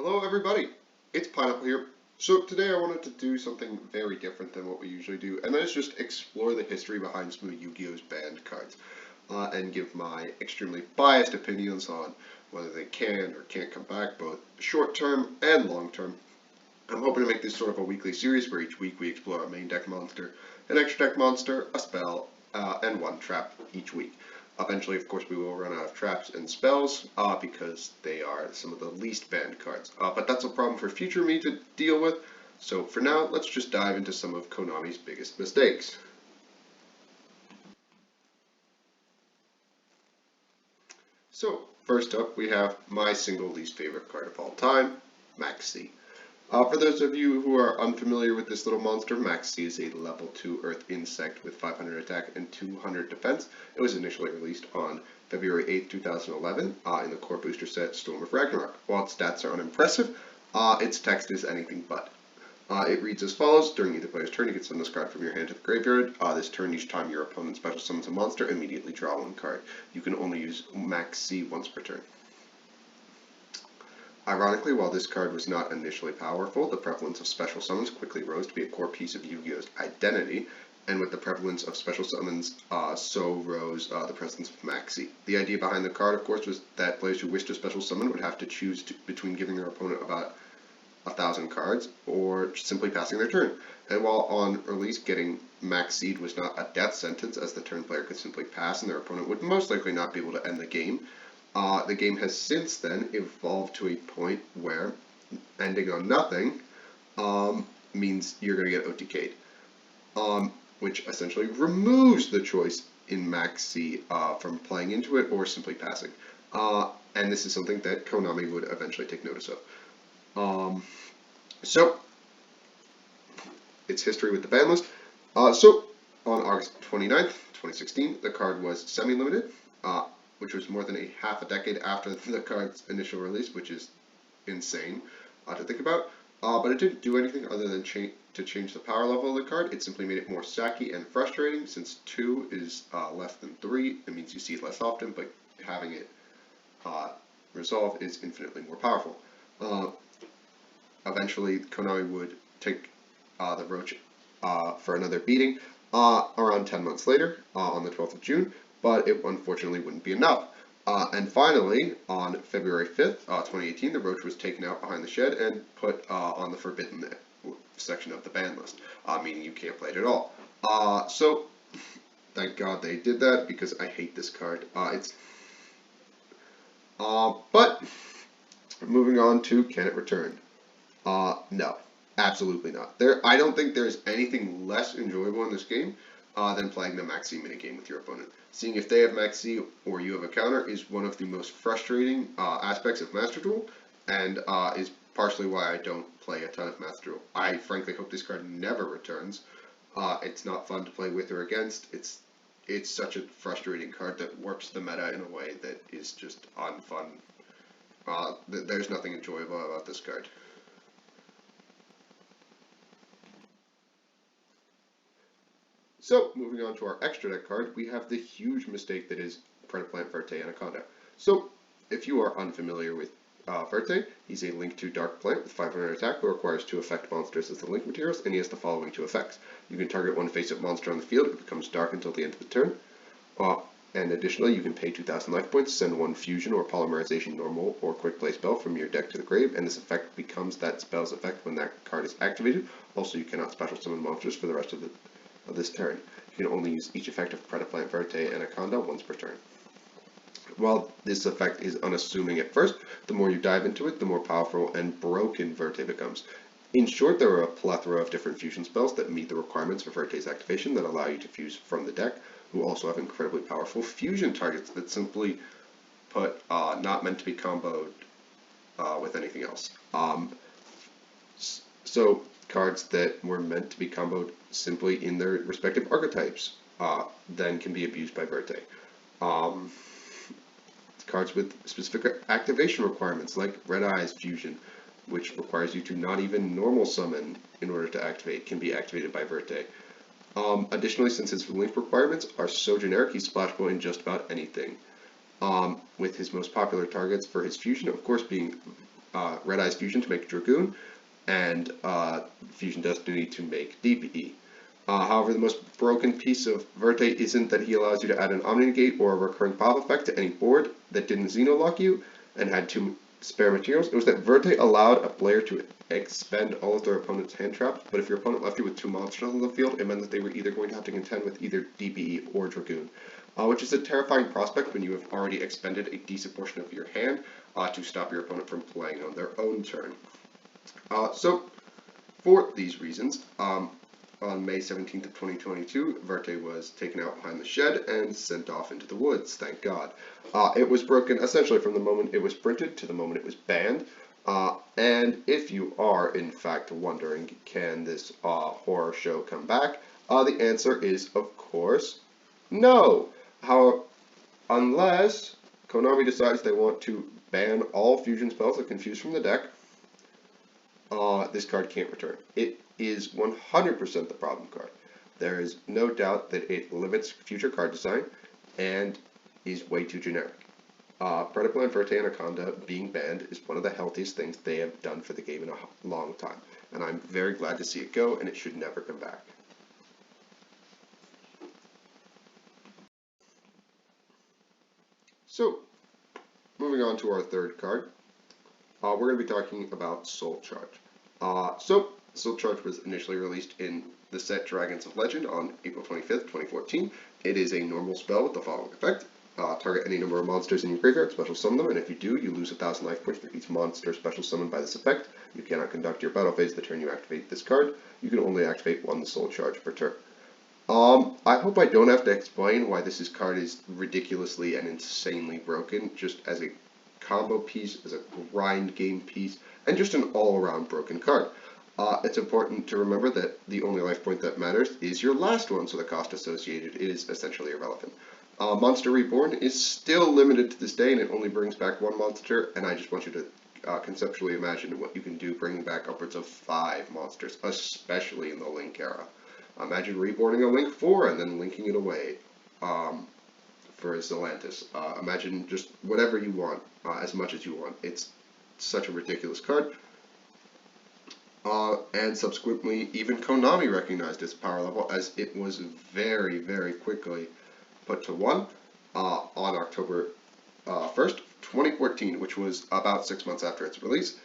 Hello everybody, it's Pineapple here. So today I wanted to do something very different than what we usually do, and that is just explore the history behind some of Yu-Gi-Oh's banned cards, and give my extremely biased opinions on whether they can or can't come back, both short term and long term. I'm hoping to make this sort of a weekly series where each week we explore a main deck monster, an extra deck monster, a spell, and one trap each week. Eventually, of course, we will run out of traps and spells because they are some of the least banned cards. But that's a problem for future me to deal with. So for now, let's just dive into some of Konami's biggest mistakes. So first up, we have my single least favorite card of all time, Maxi. For those of you who are unfamiliar with this little monster, Maxi is a level 2 Earth Insect with 500 attack and 200 defense. It was initially released on February 8, 2011 in the core booster set Storm of Ragnarok. While its stats are unimpressive, its text is anything but. It reads as follows: during either player's turn, you can send this card from your hand to the graveyard. This turn, each time your opponent special summons a monster, immediately draw one card. You can only use Maxi once per turn. Ironically, while this card was not initially powerful, the prevalence of special summons quickly rose to be a core piece of Yu-Gi-Oh's identity, and with the prevalence of special summons, so rose the presence of Maxi. The idea behind the card, of course, was that players who wished to special summon would have to choose between giving their opponent about 1,000 cards or simply passing their turn. And while on release, getting Maxi'd was not a death sentence, as the turn player could simply pass and their opponent would most likely not be able to end the game, the game has since then evolved to a point where ending on nothing means you're going to get OTK'd, which essentially removes the choice in Maxi from playing into it or simply passing. And this is something that Konami would eventually take notice of. So, its history with the ban list. So, on August 29th, 2016, the card was semi-limited, which was more than a half a decade after the card's initial release, which is insane to think about. But it didn't do anything other than to change the power level of the card. It simply made it more sacky and frustrating. Since 2 is less than 3, it means you see it less often, but having it resolve is infinitely more powerful. Eventually, Konami would take the Roach for another beating around 10 months later, on the 12th of June, but it unfortunately wouldn't be enough. And finally, on February 5th, 2018, the Roach was taken out behind the shed and put on the forbidden section of the ban list, meaning you can't play it at all. So, thank God they did that, because I hate this card. But, moving on to, can it return? No, absolutely not. I don't think there's anything less enjoyable in this game than playing the Maxi minigame with your opponent. Seeing if they have Maxi or you have a counter is one of the most frustrating aspects of Master Duel, and is partially why I don't play a ton of Master Duel. I frankly hope this card never returns. It's not fun to play with or against. It's such a frustrating card that warps the meta in a way that is just unfun. There's nothing enjoyable about this card. So, moving on to our extra deck card, we have the huge mistake that is Predaplant, Verte, Anaconda. So, if you are unfamiliar with Verte, he's a Link 2 Dark Plant with 500 attack who requires 2 effect monsters as the Link materials, and he has the following 2 effects. You can target one face-up monster on the field, it becomes dark until the end of the turn. And additionally, you can pay 2,000 life points, send one fusion or polymerization normal or quick play spell from your deck to the grave, and this effect becomes that spell's effect when that card is activated. Also, you cannot special summon monsters for the rest of this turn. You can only use each effect of Predaplant, Verte, and Anaconda once per turn. While this effect is unassuming at first, the more you dive into it, the more powerful and broken Verte becomes. In short, there are a plethora of different fusion spells that meet the requirements for Verte's activation that allow you to fuse from the deck, who also have incredibly powerful fusion targets that simply put not meant to be comboed with anything else. So cards that were meant to be comboed simply in their respective archetypes then can be abused by Verte. Cards with specific activation requirements like Red Eyes Fusion, which requires you to not even normal summon in order to activate, can be activated by Verte. Additionally, since his link requirements are so generic, he's splashable in just about anything. With his most popular targets for his fusion, of course, being Red Eyes Fusion to make Dragoon, and Fusion Destiny to make DPE. However, the most broken piece of Verte isn't that he allows you to add an Omni Negate or a recurring pop effect to any board that didn't Xenolock you and had 2 spare materials. It was that Verte allowed a player to expend all of their opponent's hand traps, but if your opponent left you with 2 monsters on the field, it meant that they were either going to have to contend with either DPE or Dragoon, which is a terrifying prospect when you have already expended a decent portion of your hand to stop your opponent from playing on their own turn. So, for these reasons, on May 17th of 2022, Verte was taken out behind the shed and sent off into the woods, thank God. It was broken essentially from the moment it was printed to the moment it was banned. And if you are, in fact, wondering, can this horror show come back? The answer is, of course, no. Unless Konami decides they want to ban all fusion spells that confuse from the deck, this card can't return. It is 100% the problem card. There is no doubt that it limits future card design and is way too generic. Predaplan Verte Anaconda being banned is one of the healthiest things they have done for the game in a long time, and I'm very glad to see it go, and it should never come back. So, moving on to our third card, we're going to be talking about Soul Charge. Soul Charge was initially released in the set Dragons of Legend on April 25th, 2014. It is a normal spell with the following effect. Target any number of monsters in your graveyard, special summon them, and if you do, you lose 1,000 life points for each monster special summoned by this effect. You cannot conduct your battle phase the turn you activate this card. You can only activate 1 Soul Charge per turn. I hope I don't have to explain why this card is ridiculously and insanely broken, just as a combo piece, as a grind game piece, and just an all-around broken card. It's important to remember that the only life point that matters is your last one, so the cost associated is essentially irrelevant. Monster Reborn is still limited to this day, and it only brings back 1 monster, and I just want you to conceptually imagine what you can do bringing back upwards of 5 monsters, especially in the Link era. Imagine reborning a Link 4 and then linking it away for Zelantis. Imagine just whatever you want, as much as you want. It's such a ridiculous card. And subsequently, even Konami recognized its power level, as it was very, very quickly put to 1 on October 1st, 2014, which was about 6 months after its release,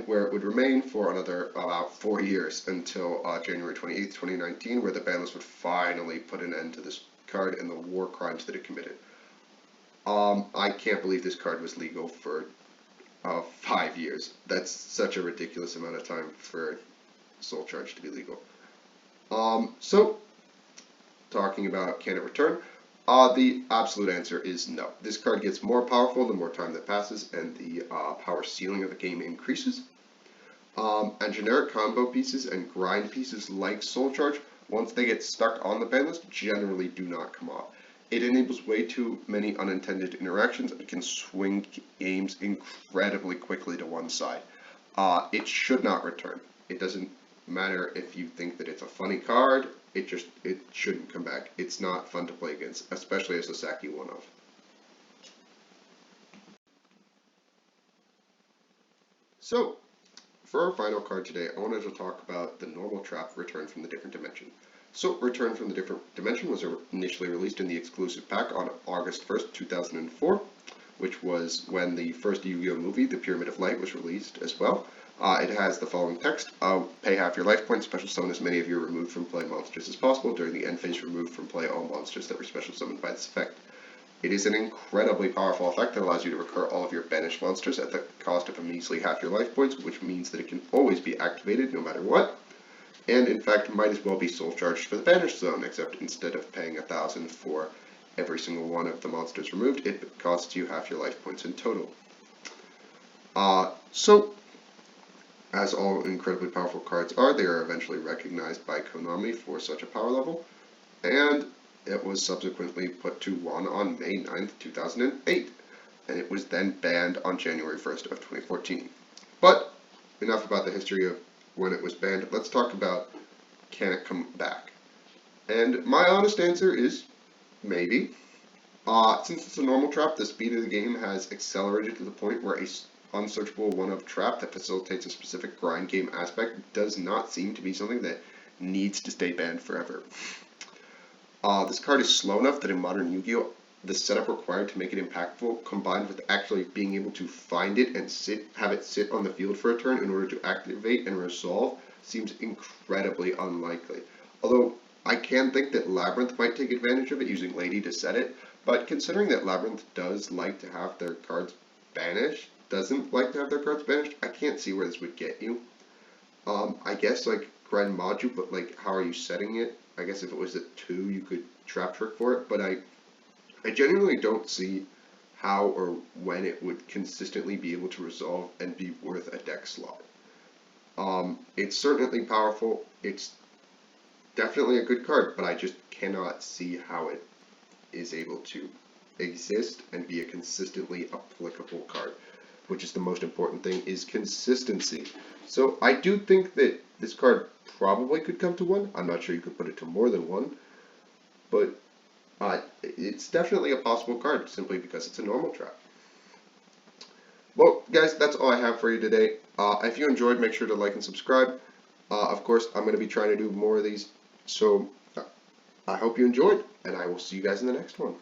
where it would remain for another about 4 years until January 28th, 2019, where the ban list would finally put an end to this card and the war crimes that it committed. I can't believe this card was legal for 5 years. That's such a ridiculous amount of time for Soul Charge to be legal. So, talking about can it return? The absolute answer is no. This card gets more powerful the more time that passes and the power ceiling of the game increases. And generic combo pieces and grind pieces like Soul Charge, once they get stuck on the ban list, generally do not come off. It enables way too many unintended interactions and can swing games incredibly quickly to one side. It should not return. It doesn't matter if you think that it's a funny card, it shouldn't come back. It's not fun to play against, especially as a Saki one-off. So, for our final card today, I wanted to talk about the normal trap Return from the Different Dimension. So, Return from the Different Dimension was initially released in the exclusive pack on August 1st, 2004, which was when the first Yu-Gi-Oh! Movie, The Pyramid of Light, was released as well. It has the following text: pay half your life points, special summon as many of your removed from play monsters as possible. During the end phase, remove from play all monsters that were special summoned by this effect. It is an incredibly powerful effect that allows you to recur all of your banished monsters at the cost of a measly half your life points, which means that it can always be activated no matter what. And in fact, might as well be soul charged for the banished zone, except instead of paying 1,000 for every single one of the monsters removed, it costs you half your life points in total. So, as all incredibly powerful cards are, they are eventually recognized by Konami for such a power level, and it was subsequently put to 1 on May 9th, 2008, and it was then banned on January 1st of 2014. But, enough about the history of when it was banned. Let's talk about, can it come back? And my honest answer is maybe. Since it's a normal trap, the speed of the game has accelerated to the point where a unsearchable one-of trap that facilitates a specific grind game aspect does not seem to be something that needs to stay banned forever. This card is slow enough that in modern Yu-Gi-Oh! The setup required to make it impactful, combined with actually being able to find it and have it sit on the field for a turn in order to activate and resolve, seems incredibly unlikely. Although I can think that Labyrinth might take advantage of it using Lady to set it, but considering that Labyrinth doesn't like to have their cards banished, I can't see where this would get you. I guess like Grind Module, but like how are you setting it? I guess if it was at 2, you could Trap Trick for it, but I genuinely don't see how or when it would consistently be able to resolve and be worth a deck slot. It's certainly powerful, it's definitely a good card, but I just cannot see how it is able to exist and be a consistently applicable card, which is the most important thing, is consistency. So I do think that this card probably could come to 1. I'm not sure you could put it to more than 1, but it's definitely a possible card simply because it's a normal trap. Well, guys, that's all I have for you today. If you enjoyed, make sure to like and subscribe. Of course, I'm going to be trying to do more of these, so I hope you enjoyed, and I will see you guys in the next one.